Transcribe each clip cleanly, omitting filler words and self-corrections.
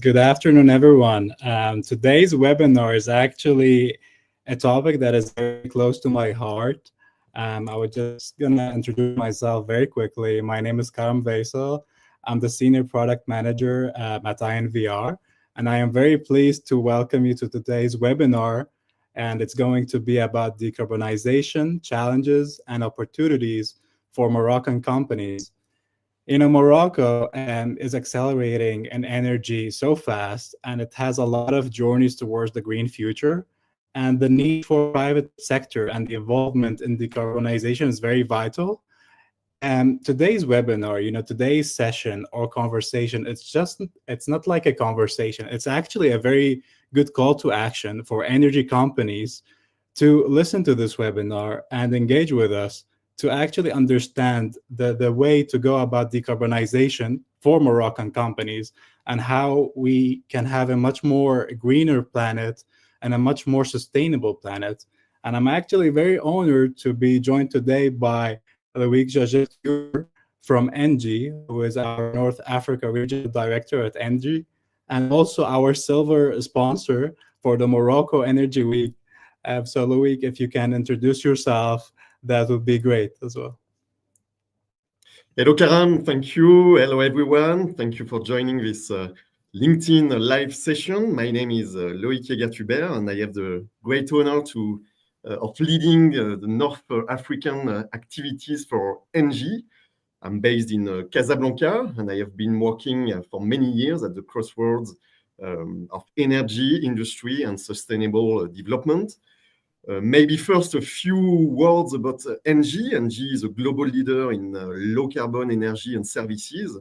Good afternoon, everyone. Today's webinar is actually a topic that is very close to my heart. I was just gonna introduce myself very quickly. My name is Karam Vaisal. I'm the Senior Product Manager at INVR, and I am very pleased to welcome you to today's webinar. And it's going to be about decarbonization, challenges, and opportunities for Moroccan companies. Morocco is accelerating in energy so fast, and it has a lot of journeys towards the green future. And the need for private sector and the involvement in decarbonization is very vital. And today's webinar, today's session or conversation, it's not like a conversation. It's actually a very good call to action for energy companies to listen to this webinar and engage with us to actually understand the way to go about decarbonization for Moroccan companies and how we can have a much more greener planet and a much more sustainable planet. And I'm actually very honored to be joined today by Loic Jajet from ENGIE, who is our North Africa Regional Director at ENGIE, and also our silver sponsor for the Morocco Energy Week. So Loic, if you can introduce yourself, that would be great as well. Hello, Karam. Thank you. Hello, everyone. Thank you for joining this LinkedIn live session. My name is Loic Jajet, and I have the great honor of leading the North African activities for ENGIE. I'm based in Casablanca, and I have been working for many years at the crossroads of energy, industry, and sustainable development. Maybe first a few words about ENGIE. ENGIE is a global leader in low carbon energy and services,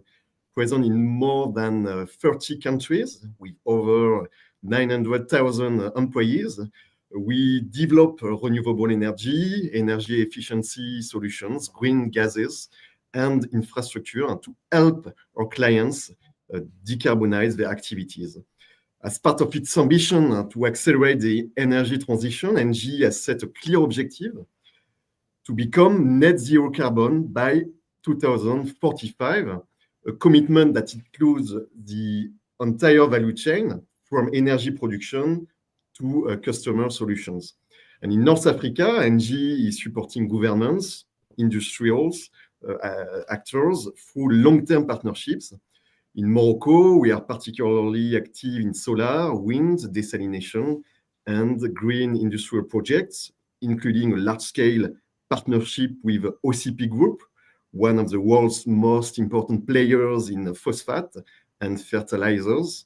present in more than 30 countries with over 900,000 employees. We develop renewable energy efficiency solutions, green gases, and infrastructure, and to help our clients decarbonize their activities. As part of its ambition to accelerate the energy transition, ENGIE has set a clear objective to become net zero carbon by 2045, a commitment that includes the entire value chain from energy production to customer solutions. And in North Africa, ENGIE is supporting governments, industrials, actors through long-term partnerships. In Morocco, we are particularly active in solar, wind, desalination, and green industrial projects, including a large-scale partnership with OCP Group, one of the world's most important players in phosphate and fertilizers.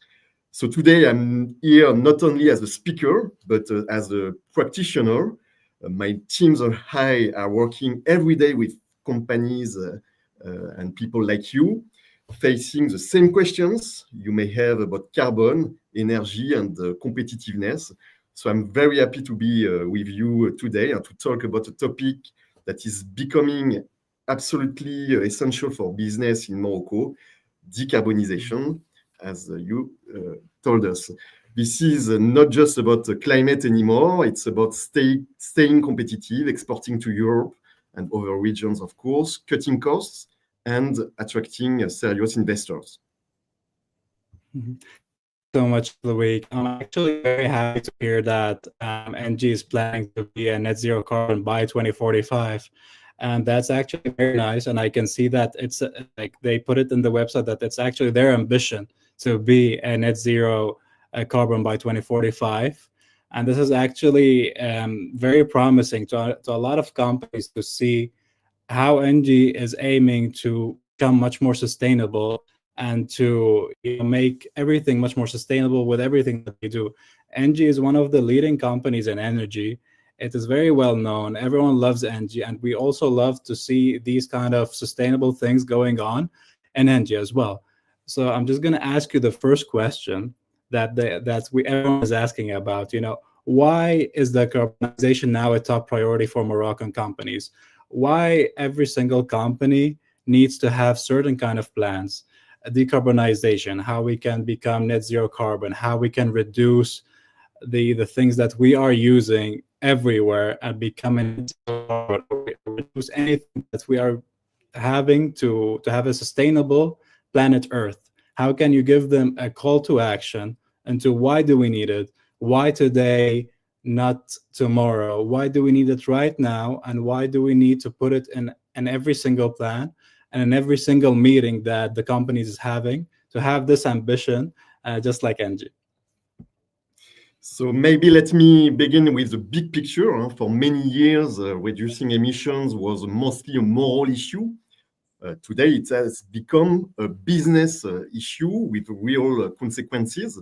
So today I'm here not only as a speaker, but as a practitioner. My teams and I are working every day with companies and people like you, facing the same questions you may have about carbon, energy, and competitiveness. So I'm very happy to be with you today and to talk about a topic that is becoming absolutely essential for business in Morocco, decarbonization, as you told us. This is not just about the climate anymore, it's about staying competitive, exporting to Europe and other regions, of course, cutting costs, and attracting serious investors. Mm-hmm. So much, Loic. I'm actually very happy to hear that ENGIE is planning to be a net zero carbon by 2045. And that's actually very nice. And I can see that it's like they put it in the website that it's actually their ambition to be a net zero carbon by 2045. And this is actually very promising to a lot of companies to see how ENGIE is aiming to become much more sustainable and to make everything much more sustainable with everything that they do. ENGIE is one of the leading companies in energy. It is very well known. Everyone loves ENGIE, and we also love to see these kind of sustainable things going on in ENGIE as well. So I'm just going to ask you the first question that everyone is asking about. Why is decarbonization now a top priority for Moroccan companies? Why every single company needs to have certain kind of plans? Decarbonization, how we can become net zero carbon, how we can reduce the things that we are using everywhere and becoming reduce anything that we are having to have a sustainable planet Earth. How can you give them a call to action into why do we need it? Why today, not tomorrow? Why do we need it right now? And why do we need to put it in every single plan and in every single meeting that the companies is having to have this ambition, just like NG? So maybe let me begin with the big picture. For many years, reducing emissions was mostly a moral issue. Today, it has become a business issue with real consequences.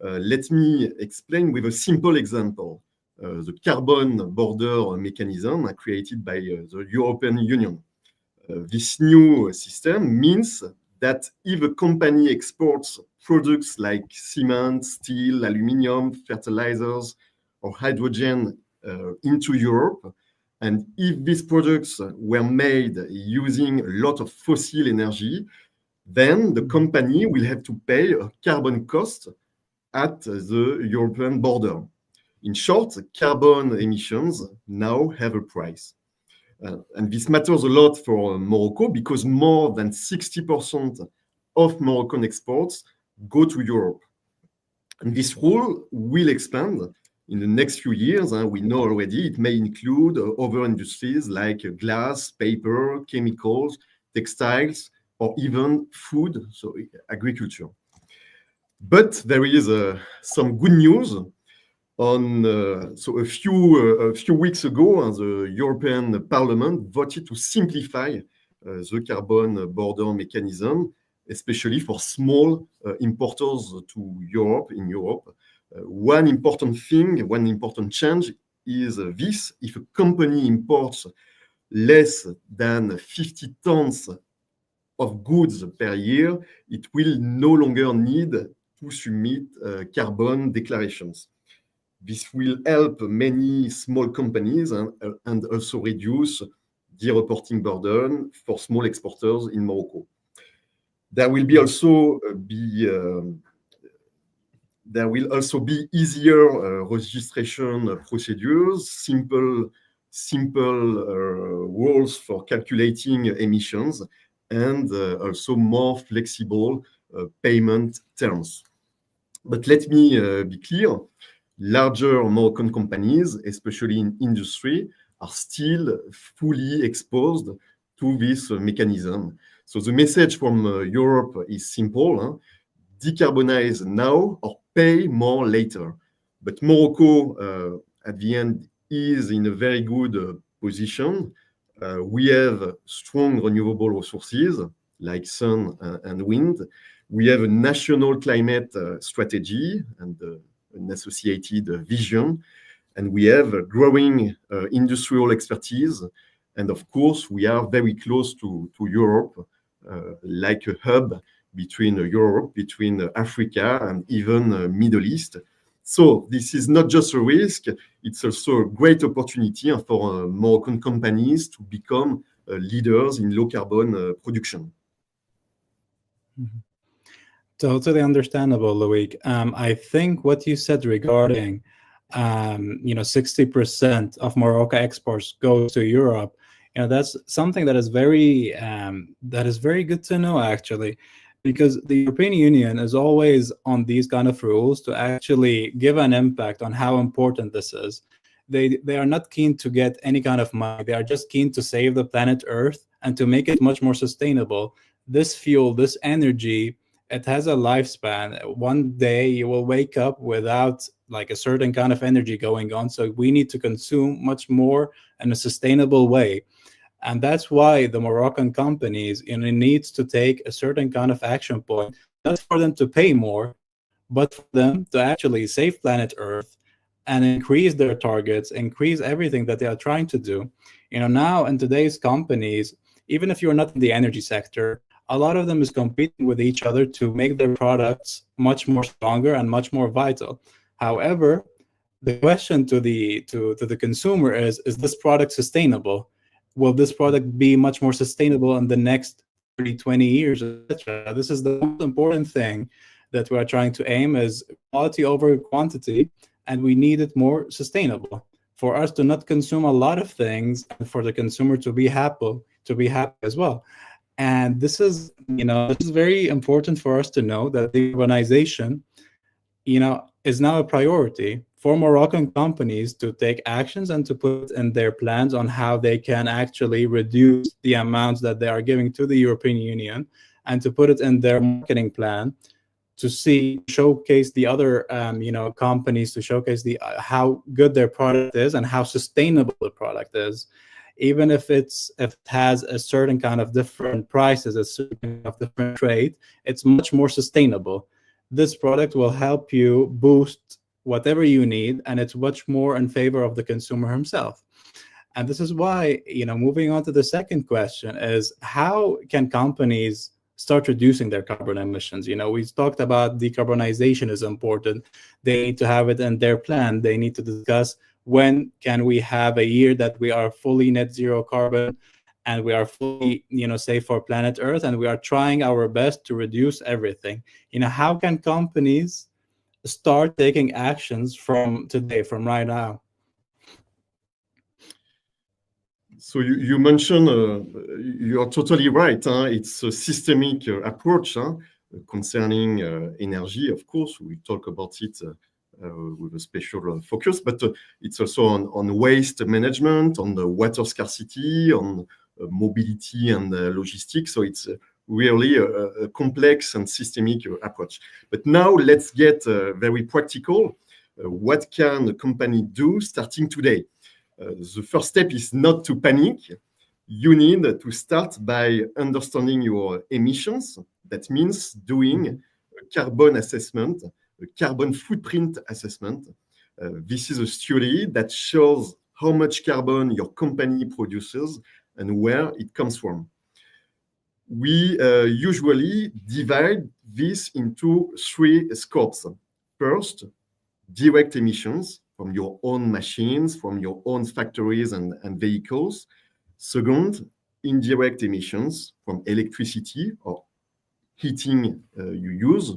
Let me explain with a simple example. The carbon border mechanism created by the European Union. This new system means that if a company exports products like cement, steel, aluminium, fertilizers, or hydrogen into Europe, and if these products were made using a lot of fossil energy, then the company will have to pay a carbon cost at the European border. In short, carbon emissions now have a price. And this matters a lot for Morocco because more than 60% of Moroccan exports go to Europe. And this rule will expand in the next few years. We know already it may include other industries like glass, paper, chemicals, textiles, or even food, so agriculture. But there is some good news. So a few weeks ago, the European Parliament voted to simplify the carbon border mechanism, especially for small importers to Europe. In Europe, one important change is this: if a company imports less than 50 tons of goods per year, it will no longer need to submit carbon declarations. This will help many small companies and also reduce the reporting burden for small exporters in Morocco. There will also be easier registration procedures, simple rules for calculating emissions, and also more flexible payment terms. But let me be clear. Larger Moroccan companies, especially in industry, are still fully exposed to this mechanism. So the message from Europe is simple: decarbonize now or pay more later. But Morocco, at the end, is in a very good position. We have strong renewable resources like sun and wind. We have a national climate strategy and an associated vision, and we have a growing industrial expertise. And of course, we are very close to Europe, like a hub between Europe, between Africa, and even Middle East. So this is not just a risk, it's also a great opportunity for Moroccan companies to become leaders in low carbon production. Mhm. Totally understandable, Loic. I think what you said regarding, 60% of Morocco exports goes to Europe. That's something that is very good to know, actually, because the European Union is always on these kind of rules to actually give an impact on how important this is. They are not keen to get any kind of money. They are just keen to save the planet Earth and to make it much more sustainable. This fuel, this energy, it has a lifespan. One day you will wake up without like a certain kind of energy going on. So we need to consume much more in a sustainable way. And that's why the Moroccan companies needs to take a certain kind of action point, not for them to pay more, but for them to actually save planet Earth and increase their targets, increase everything that they are trying to do. Now in today's companies, even if you're not in the energy sector, a lot of them is competing with each other to make their products much more stronger and much more vital. However, the question to the consumer is this product sustainable? Will this product be much more sustainable in the next 30, 20 years, etc.? This is the most important thing that we are trying to aim is quality over quantity, and we need it more sustainable for us to not consume a lot of things and for the consumer to be happy as well. And this is very important for us to know that decarbonization, is now a priority for Moroccan companies to take actions and to put it in their plans on how they can actually reduce the amounts that they are giving to the European Union, and to put it in their marketing plan, to showcase the other companies, to showcase the how good their product is and how sustainable the product is. Even if it has a certain kind of different prices, a certain kind of different trade, it's much more sustainable. This product will help you boost whatever you need, and it's much more in favor of the consumer himself. And this is why, moving on to the second question, is how can companies start reducing their carbon emissions? We talked about decarbonization is important. They need to have it in their plan. They need to discuss when can we have a year that we are fully net zero carbon, and we are fully, safe for planet Earth, and we are trying our best to reduce everything. How can companies start taking actions from today, from right now? So you mentioned, you are totally right. It's a systemic approach concerning energy. Of course, we talk about it with a special focus, but it's also on waste management, on the water scarcity, on mobility and logistics. So it's really a complex and systemic approach. But now let's get very practical. What can a company do starting today? The first step is not to panic. You need to start by understanding your emissions. That means doing a carbon assessment, a carbon footprint assessment. This is a study that shows how much carbon your company produces and where it comes from. We usually divide this into three scopes. First, direct emissions from your own machines, from your own factories and vehicles. Second, indirect emissions from electricity or heating you use.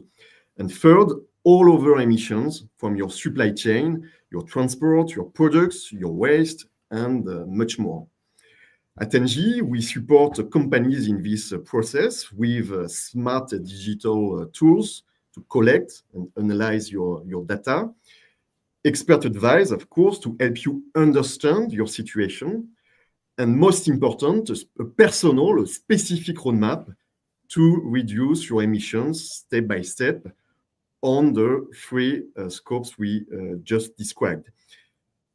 And third, all over emissions from your supply chain, your transport, your products, your waste, and much more. At NG, we support companies in this process with smart digital tools to collect and analyze your data. Expert advice, of course, to help you understand your situation. And most important, a personal, a specific roadmap to reduce your emissions step by step on the three scopes we just described.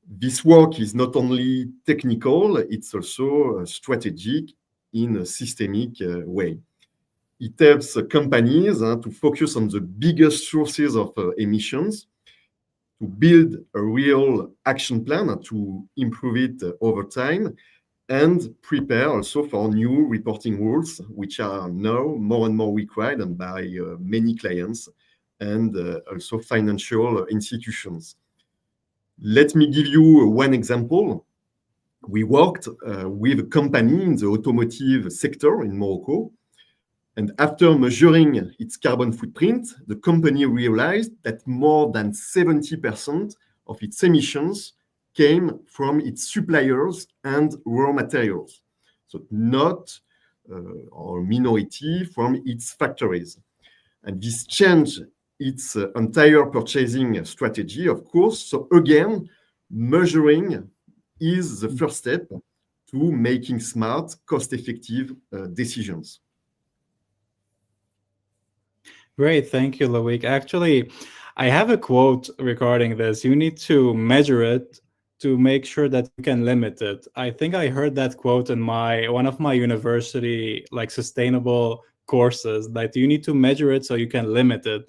This work is not only technical, it's also strategic in a systemic way. It helps companies to focus on the biggest sources of emissions, to build a real action plan and to improve it over time, and prepare also for new reporting rules, which are now more and more required and by many clients and also financial institutions. Let me give you one example. We worked with a company in the automotive sector in Morocco. And after measuring its carbon footprint, the company realized that more than 70% of its emissions came from its suppliers and raw materials. So not or minority from its factories. And this changed its entire purchasing strategy, of course. So again, measuring is the first step to making smart, cost-effective decisions. Great, thank you, Loic. Actually, I have a quote regarding this. You need to measure it to make sure that you can limit it. I think I heard that quote in one of my university sustainable courses, that you need to measure it so you can limit it.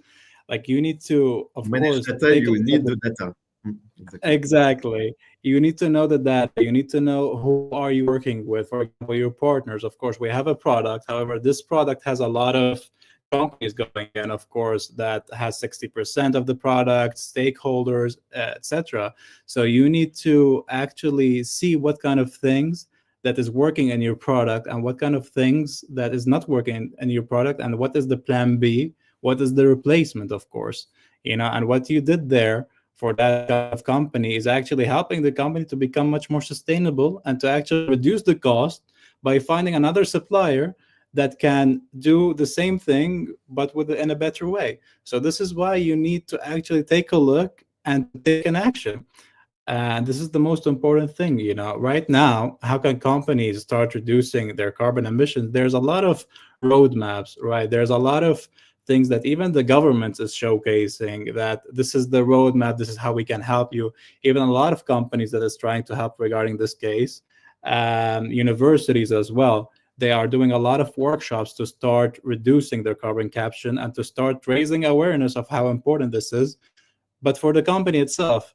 Like you need to, of Manage course, data, you need the data. Exactly. You need to know the data. You need to know who are you working with. For example, your partners. Of course, we have a product. However, this product has a lot of companies going in, of course, that has 60% of the product, stakeholders, etc. So you need to actually see what kind of things that is working in your product and what kind of things that is not working in your product, and what is the plan B, what is the replacement, of course, and what you did there for that kind of company is actually helping the company to become much more sustainable and to actually reduce the cost by finding another supplier that can do the same thing but in a better way. So this is why you need to actually take a look and to take an action. And this is the most important thing, right now. How can companies start reducing their carbon emissions? There's a lot of roadmaps, right? There's a lot of things that even the government is showcasing, that this is the roadmap, this is how we can help you. Even a lot of companies that is trying to help regarding this case, universities as well, they are doing a lot of workshops to start reducing their carbon capture and to start raising awareness of how important this is. But for the company itself,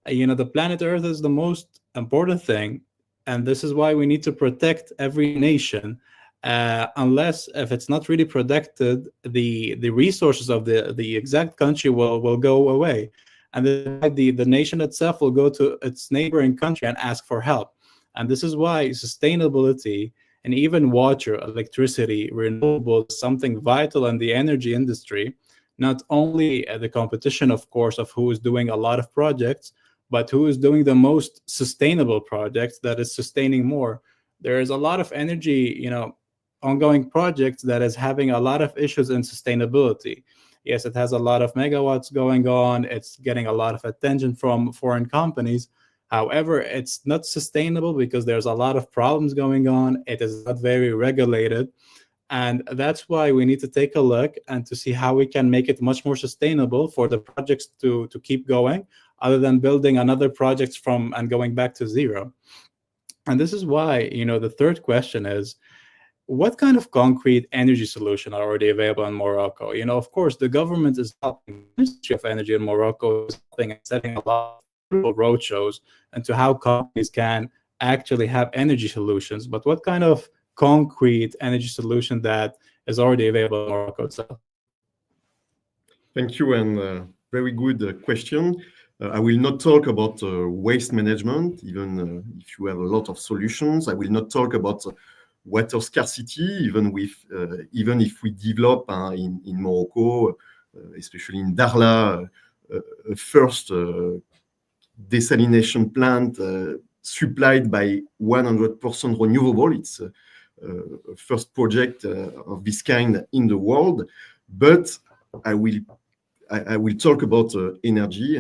the planet Earth is the most important thing, and this is why we need to protect every nation. Unless if it's not really protected, the resources of the exact country will go away, and this is why the nation itself will go to its neighboring country and ask for help. And this is why sustainability and even water, electricity, renewables is something vital in the energy industry. Not only the competition, of course, of who is doing a lot of projects, but who is doing the most sustainable projects that is sustaining more. There is a lot of energy, ongoing projects that is having a lot of issues in sustainability. Yes, it has a lot of megawatts going on. It's getting a lot of attention from foreign companies. However, it's not sustainable because there's a lot of problems going on. It is not very regulated. And that's why we need to take a look and to see how we can make it much more sustainable for the projects to keep going, other than building another project from and going back to zero. And this is why, the third question is, what kind of concrete energy solution are already available in Morocco? Of course, the government is helping. The Ministry of Energy in Morocco is helping and setting a lot of fruitful roadshows into how companies can actually have energy solutions. But what kind of concrete energy solution that is already available in Morocco itself? Thank you, and very good question. I will not talk about waste management, even if you have a lot of solutions. I will not talk about water scarcity, even if we develop in Morocco, especially in Darla, a first desalination plant supplied by 100% renewable. It's a first project of this kind in the world. But I will talk about energy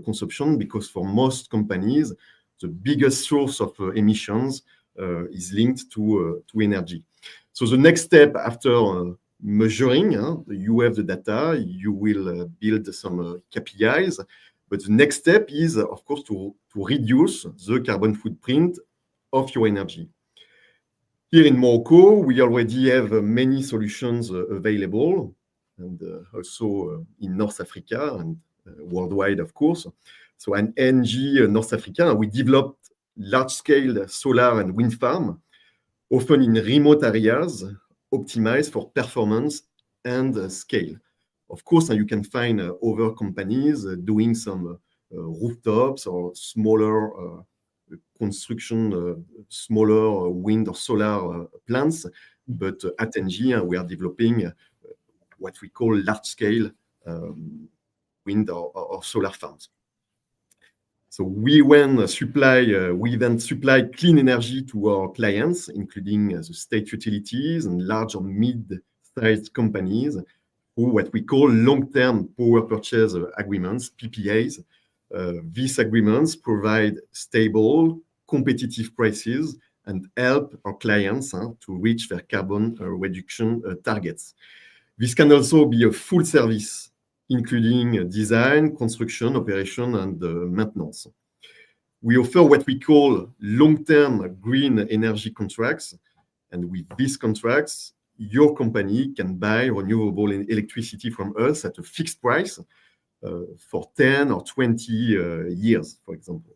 consumption, because for most companies, the biggest source of emissions is linked to energy. So the next step after measuring, you have the data, you will build some KPIs. But the next step is, of course, to reduce the carbon footprint of your energy. Here in Morocco, we already have many solutions available, and also in North Africa and worldwide, of course. So at ENGIE North Africa, we developed large-scale solar and wind farm, often in remote areas, optimized for performance and scale. Of course, you can find other companies doing some rooftops or smaller construction, smaller wind or solar plants. But at ENGIE, we are developing what we call large-scale wind or solar farms. So we then supply clean energy to our clients, including the state utilities and large or mid-sized companies, through what we call long-term power purchase agreements, PPAs. These agreements provide stable, competitive prices and help our clients to reach their carbon reduction targets. This can also be a full service, including design, construction, operation, and maintenance. We offer what we call long-term green energy contracts, and with these contracts, your company can buy renewable electricity from us at a fixed price for 10 or 20 years, for example.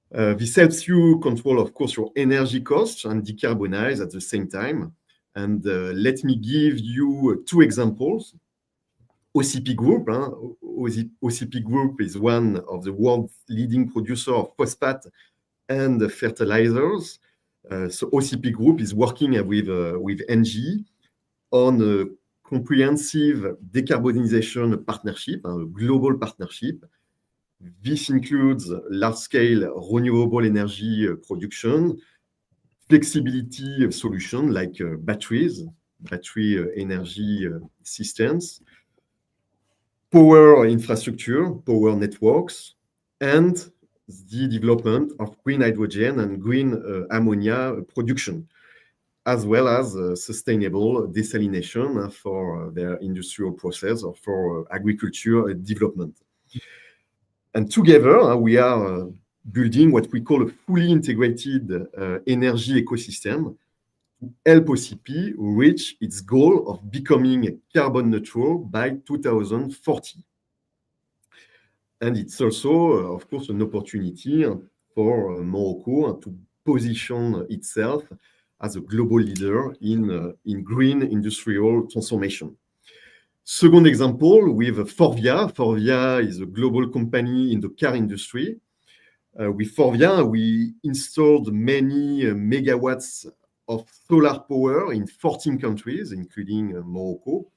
This helps you control, of course, your energy costs and decarbonize at the same time. And let me give you two examples. OCP Group. OCP Group is one of the world's leading producer of phosphate and fertilizers. So OCP Group is working with ENGIE on a comprehensive decarbonization partnership, a global partnership. This includes large-scale renewable energy production, flexibility of solution like batteries, battery energy systems, power infrastructure, power networks, and the development of green hydrogen and green ammonia production, as well as sustainable desalination for their industrial process or for agriculture development. And together, we are building what we call a fully integrated energy ecosystem to help OCP reach its goal of becoming carbon neutral by 2040. And it's also, of course, an opportunity for Morocco to position itself as a global leader in green industrial transformation. Second example, with Forvia. Forvia is a global company in the car industry. With Forvia, we installed many megawatts of solar power in 14 countries, including Morocco.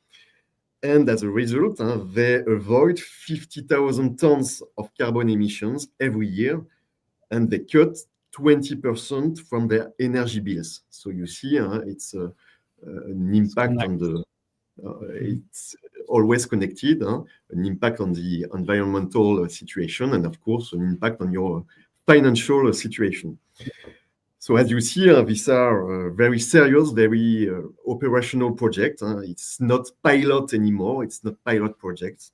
And as a result, they avoid 50,000 tons of carbon emissions every year, and they cut 20% from their energy bills. So you see, it's an impact on the, it's always connected, an impact on the environmental situation, and of course, an impact on your financial situation. So as you see, these are very serious, very operational projects. It's not pilot anymore. It's not pilot projects.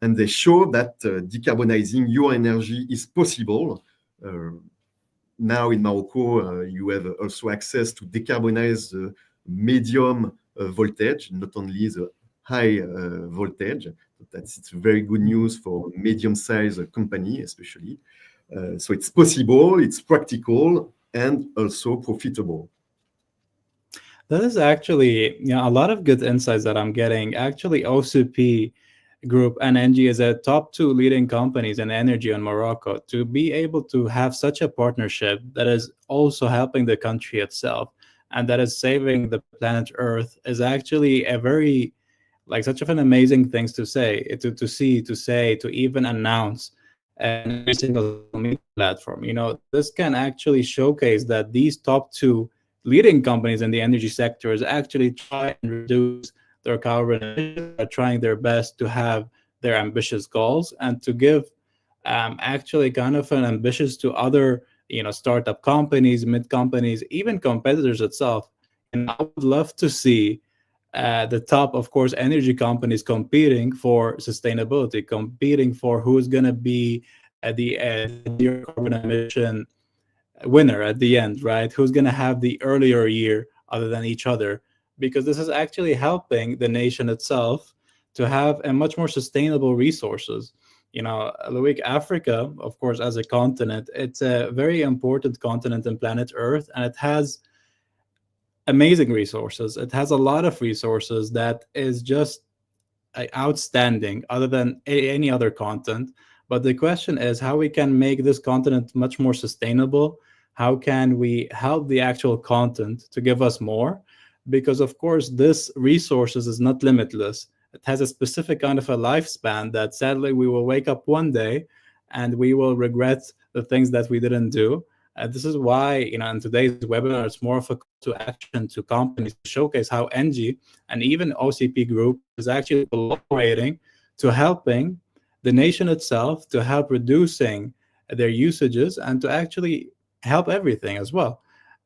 And they show that decarbonizing your energy is possible. Now in Morocco, you have also access to decarbonize the medium voltage, not only the high voltage. It's very good news for medium-sized company, especially. So it's possible, it's practical, and also profitable. That is actually, a lot of good insights that I'm getting. Actually, OCP Group and NG is a top two leading companies in energy in Morocco. To be able to have such a partnership that is also helping the country itself and that is saving the planet Earth is actually a very, like, such of an amazing things to say, to see, to say, to even announce in every single social media platform. This can actually showcase that these top two leading companies in the energy sector is actually try and reduce their carbon emissions, are trying their best to have their ambitious goals and to give actually kind of an ambitious to other startup companies, mid companies, even competitors itself. I would love to see the top, of course, energy companies competing for sustainability, competing for who's going to be the zero carbon emission winner at the end, right? Who's going to have the earlier year other than each other? Because this is actually helping the nation itself to have a much more sustainable resources. Loic, Africa, of course, as a continent, it's a very important continent in planet Earth, and it has amazing resources. It has a lot of resources that is just outstanding other than any other continent. But the question is how we can make this continent much more sustainable. How can we help the actual content to give us more? Because of course this resources is not limitless. It has a specific kind of a lifespan that sadly we will wake up one day and we will regret the things that we didn't do. This is why, in today's webinar, it's more of a call to action to companies to showcase how NG and even OCP Group is actually collaborating to helping the nation itself, to help reducing their usages, and to actually help everything as well.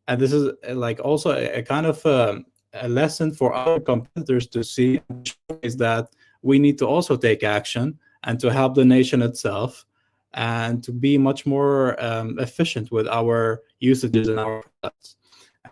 And this is like also a kind of a lesson for other competitors to see is that we need to also take action and to help the nation itself and to be much more efficient with our usages and our products.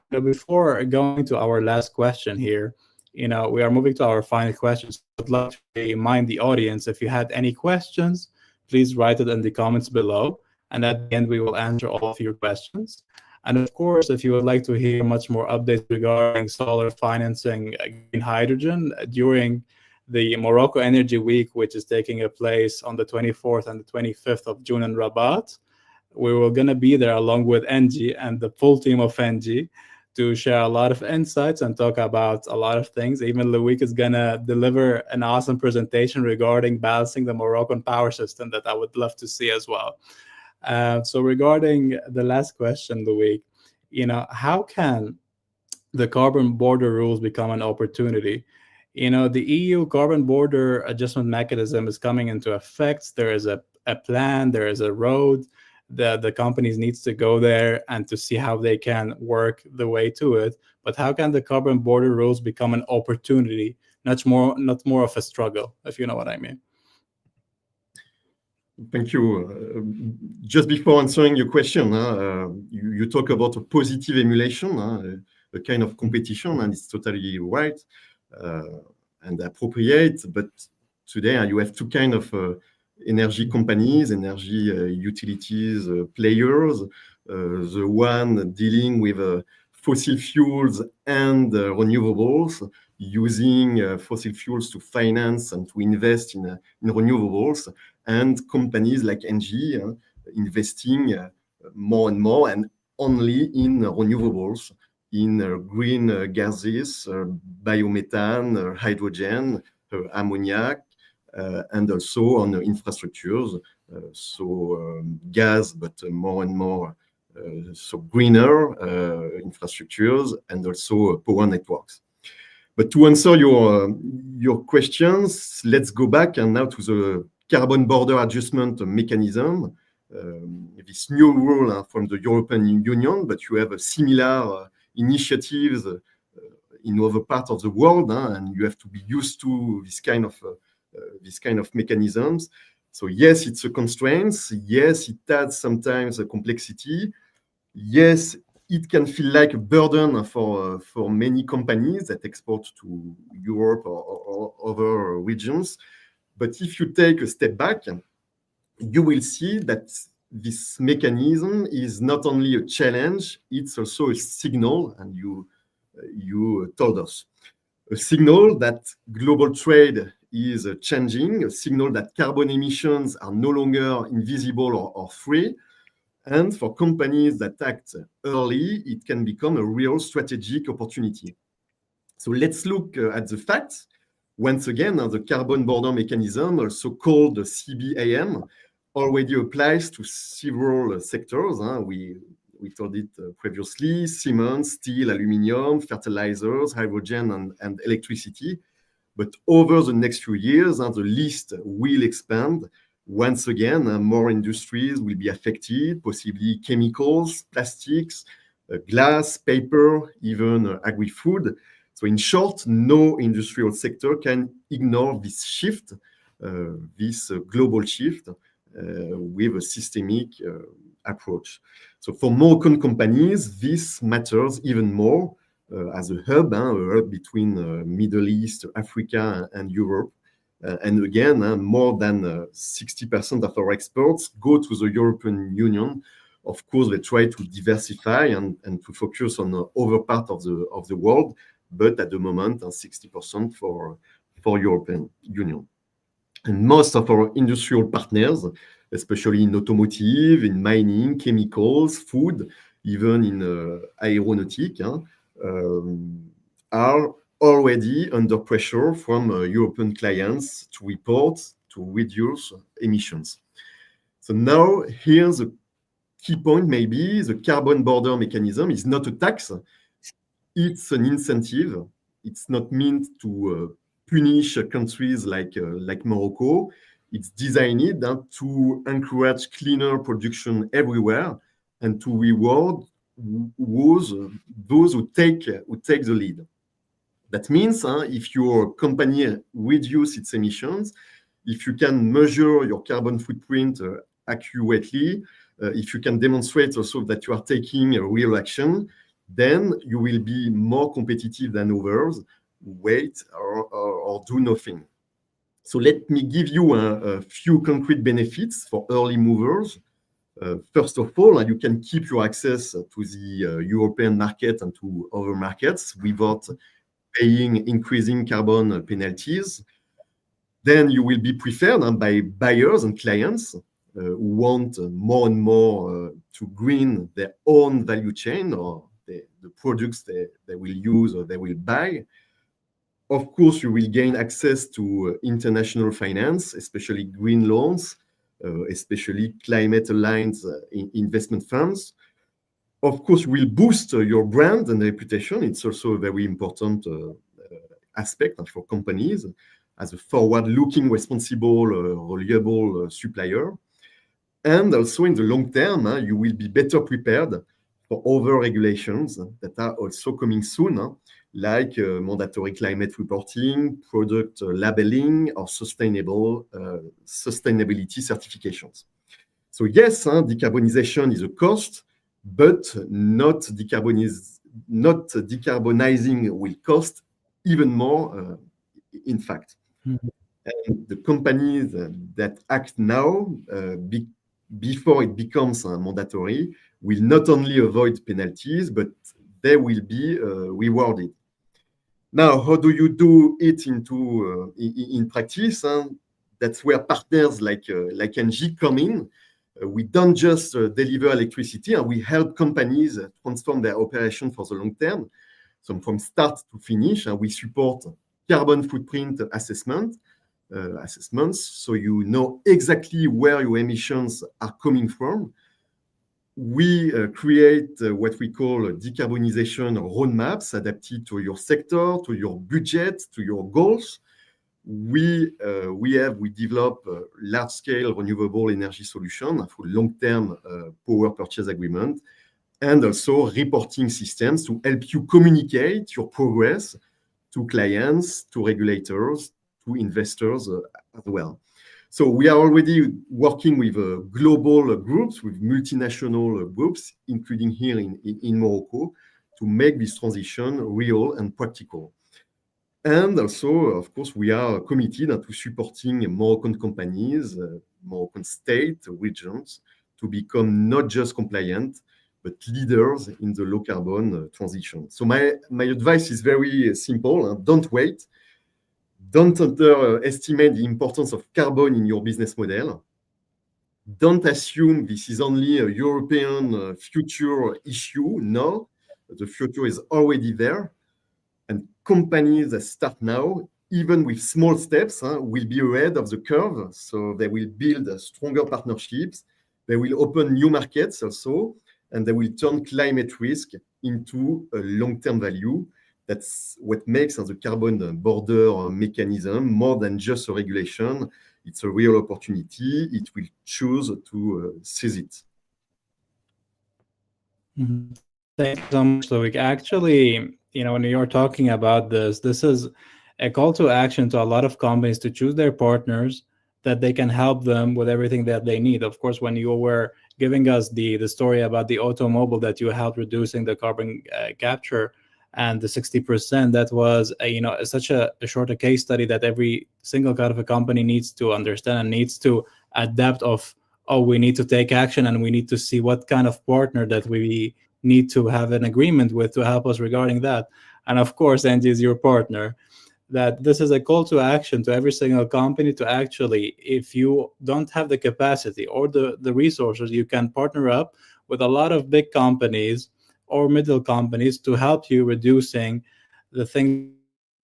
Before going to our last question here, we are moving to our final questions. I'd like to remind the audience, if you had any questions, please write it in the comments below. And at the end, we will answer all of your questions. And of course, if you would like to hear much more updates regarding solar financing, green hydrogen during the Morocco Energy Week, which is taking place on the 24th and the 25th of June in Rabat, we were going to be there along with NG and the full team of NG to share a lot of insights and talk about a lot of things. Even Loic is going to deliver an awesome presentation regarding balancing the Moroccan power system that I would love to see as well. So regarding the last question, Loic, How can the carbon border rules become an opportunity? The EU carbon border adjustment mechanism is coming into effect. There is a plan, there is a road. The companies needs to go there and to see how they can work the way to it. But how can the carbon border rules become an opportunity, not more of a struggle, if you know what I mean? Thank you. Just before answering your question, you talk about a positive emulation, a kind of competition, and it's totally right uh, and appropriate. But today you have two kind of energy companies, energy utilities players. The one dealing with fossil fuels and renewables, using fossil fuels to finance and to invest in renewables, and companies like Engie investing more and more and only in renewables, in green gases, biomethane, hydrogen, ammonia, and also on infrastructures. Gas, but more and more so greener infrastructures, and also power networks. But to answer your questions, let's go back and now to the carbon border adjustment mechanism. This new rule from the European Union, but you have a similar initiatives in other parts of the world, and you have to be used to this kind of mechanisms. So yes, it's a constraint. Yes, it adds sometimes a complexity. Yes, it can feel like a burden for many companies that export to Europe or other regions. But if you take a step back, you will see that this mechanism is not only a challenge, it's also a signal, and you told us. A signal that global trade is changing, a signal that carbon emissions are no longer invisible or free. And for companies that act early, it can become a real strategic opportunity. So let's look at the facts. Once again, the carbon border mechanism, also called the CBAM, already applies to several sectors. We told it previously: cement, steel, aluminium, fertilizers, hydrogen, and electricity. But over the next few years, the list will expand. Once again, more industries will be affected, possibly chemicals, plastics, glass, paper, even agri-food. So in short, no industrial sector can ignore this shift, this global shift, with a systemic approach. So for Moroccan companies, this matters even more as a hub between Middle East, Africa, and Europe. And again, more than 60% of our exports go to the European Union. Of course, they try to diversify and to focus on other part of the world, but at the moment, 60% for European Union. And most of our industrial partners, especially in automotive, in mining, chemicals, food, even in aeronautic, are already under pressure from European clients to report, to reduce emissions. So now, here's a key point maybe: the carbon border mechanism is not a tax, it's an incentive. It's not meant to punish countries like Morocco. It's designed to encourage cleaner production everywhere and to reward those who take the lead. That means if your company reduces its emissions, if you can measure your carbon footprint accurately, if you can demonstrate also that you are taking a real action, then you will be more competitive than others who wait or do nothing. So let me give you a few concrete benefits for early movers. First of all, you can keep your access to the European market and to other markets without paying increasing carbon penalties. Then you will be preferred by buyers and clients who want more and more to green their own value chain or the products they will use or they will buy. Of course, you will gain access to international finance, especially green loans, especially climate-aligned investment funds. of course, will boost your brand and reputation. It's also a very important aspect for companies as a forward-looking, responsible, reliable supplier. And also in the long term, you will be better prepared for other regulations that are also coming soon, like mandatory climate reporting, product labeling, or sustainability certifications. So yes, decarbonization is a cost, but not decarbonizing will cost even more, in fact. Mhm. And the companies that act now, before it becomes mandatory, will not only avoid penalties, but they will be rewarded. Now, how do you do it in practice? That's where partners like NG come in. We don't just deliver electricity, and we help companies transform their operation for the long term. So from start to finish, we support carbon footprint assessments, so you know exactly where your emissions are coming from. We create what we call decarbonization roadmaps adapted to your sector, to your budget, to your goals. We develop large-scale renewable energy solution for long-term power purchase agreement, and also reporting systems to help you communicate your progress to clients, to regulators, to investors as well. So we are already working with global groups, with multinational groups, including here in Morocco, to make this transition real and practical. And also, of course, we are committed to supporting Moroccan companies, Moroccan state, regions, to become not just compliant, but leaders in the low carbon transition. So my advice is very simple. Don't wait. Don't underestimate the importance of carbon in your business model. Don't assume this is only a European future issue. No, the future is already there. And companies that start now, even with small steps, will be ahead of the curve. So they will build stronger partnerships. They will open new markets also, and they will turn climate risk into a long-term value. That's what makes the carbon border mechanism more than just a regulation. It's a real opportunity. It will choose to seize it. Mhm. Thank you so much, Loic. Actually, when you're talking about this is a call to action to a lot of companies to choose their partners that they can help them with everything that they need. Of course, when you were giving us the story about the automobile that you helped reducing the carbon capture and the 60%, that was such a short case study that every single kind of a company needs to understand and needs to adapt of, oh, we need to take action and we need to see what kind of partner that we need to have an agreement with to help us regarding that. And of course, Angie is your partner. That this is a call to action to every single company to actually, if you don't have the capacity or the resources, you can partner up with a lot of big companies or middle companies to help you reducing the things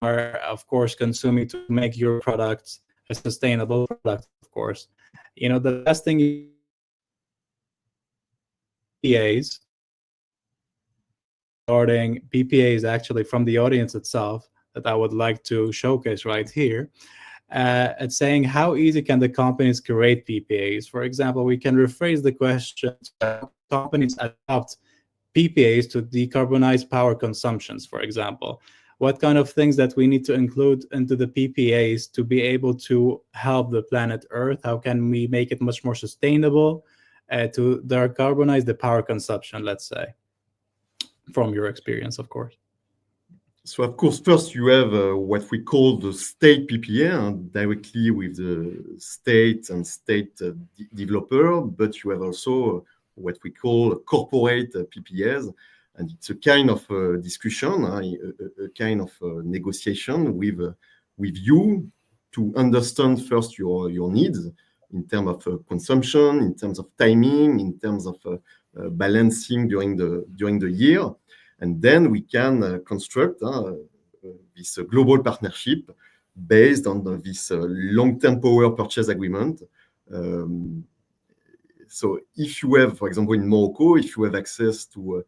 that you are, of course, consuming to make your products a sustainable product, of course. The last thing you can do is PPAs. Regarding PPAs, actually, from the audience itself, that I would like to showcase right here. It's saying, how easy can the companies create PPAs? For example, we can rephrase the question to how can companies adopt PPAs to decarbonize power consumptions, for example. What kind of things that we need to include into the PPAs to be able to help the planet Earth? How can we make it much more sustainable to decarbonize the power consumption, let's say, from your experience, of course? So, of course, first you have what we call the state PPA, directly with the state and state developer, but you have also what we call corporate PPAs, and it's a kind of discussion, a kind of negotiation with you to understand first your needs in terms of consumption, in terms of timing, in terms of balancing during the year. And then we can construct this global partnership based on this long-term power purchase agreement. So if you have, for example, in Morocco, if you have access to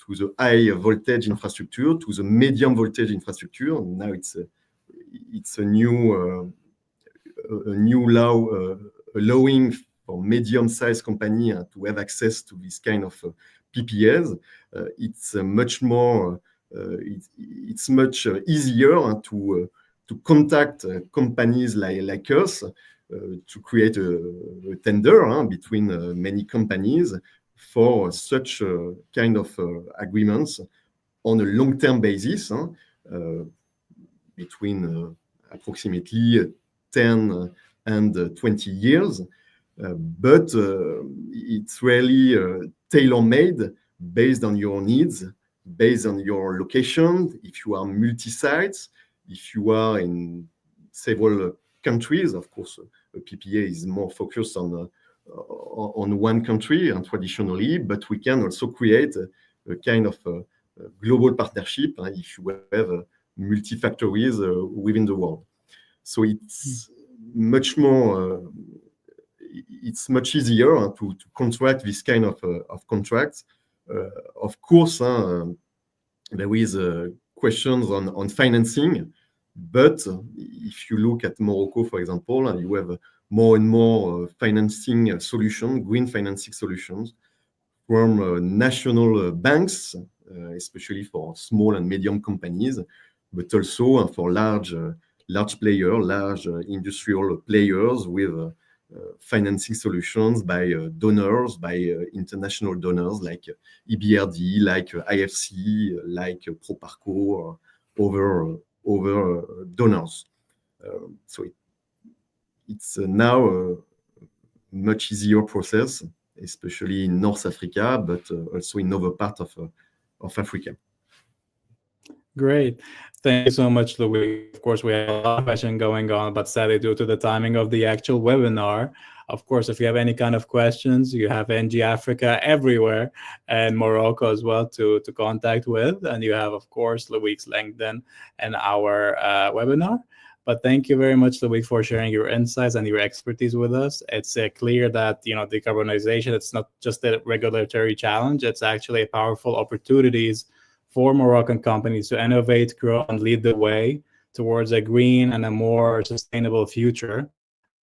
the high voltage infrastructure, to the medium voltage infrastructure, now it's a new law allowing for medium-sized company to have access to this kind of PPAs. It's much more. It's much easier to contact companies like us to create a tender between many companies for such kind of agreements on a long-term basis between approximately 10 and 20 years. But it's really tailor-made based on your needs, based on your location. If you are multi-sites, if you are in several countries, of course, a PPA is more focused on one country and traditionally, but we can also create a kind of global partnership if you have multi-factories within the world. So it's much more. It's much easier to contract this kind of contracts. Of course, there is questions on financing, but if you look at Morocco, for example, you have more and more financing solutions, green financing solutions from national banks, especially for small and medium companies, but also for large players, large industrial players with financing solutions by donors, by international donors like EBRD, like IFC, like Proparco, or other donors. So it's now a much easier process, especially in North Africa, but also in other parts of Africa. Great. Thank you so much, Louis. Of course, we have a lot of questions going on, but sadly, due to the timing of the actual webinar, of course, if you have any kind of questions, you have NG Africa everywhere and Morocco as well to contact with. And you have, of course, Louis's LinkedIn and our webinar. But thank you very much, Louis, for sharing your insights and your expertise with us. It's clear that decarbonization, it's not just a regulatory challenge, it's actually a powerful opportunities for Moroccan companies to innovate, grow, and lead the way towards a green and a more sustainable future.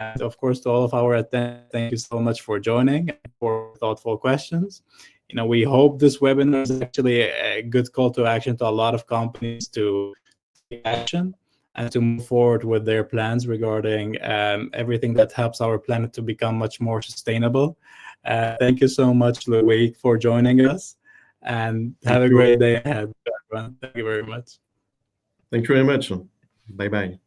And of course, to all of our attendees, thank you so much for joining and for thoughtful questions. We hope this webinar is actually a good call to action to a lot of companies to take action and to move forward with their plans regarding everything that helps our planet to become much more sustainable. Thank you so much, Louis, for joining us. And have a great day ahead, everyone. Thank you very much. Thank you very much. Bye-bye.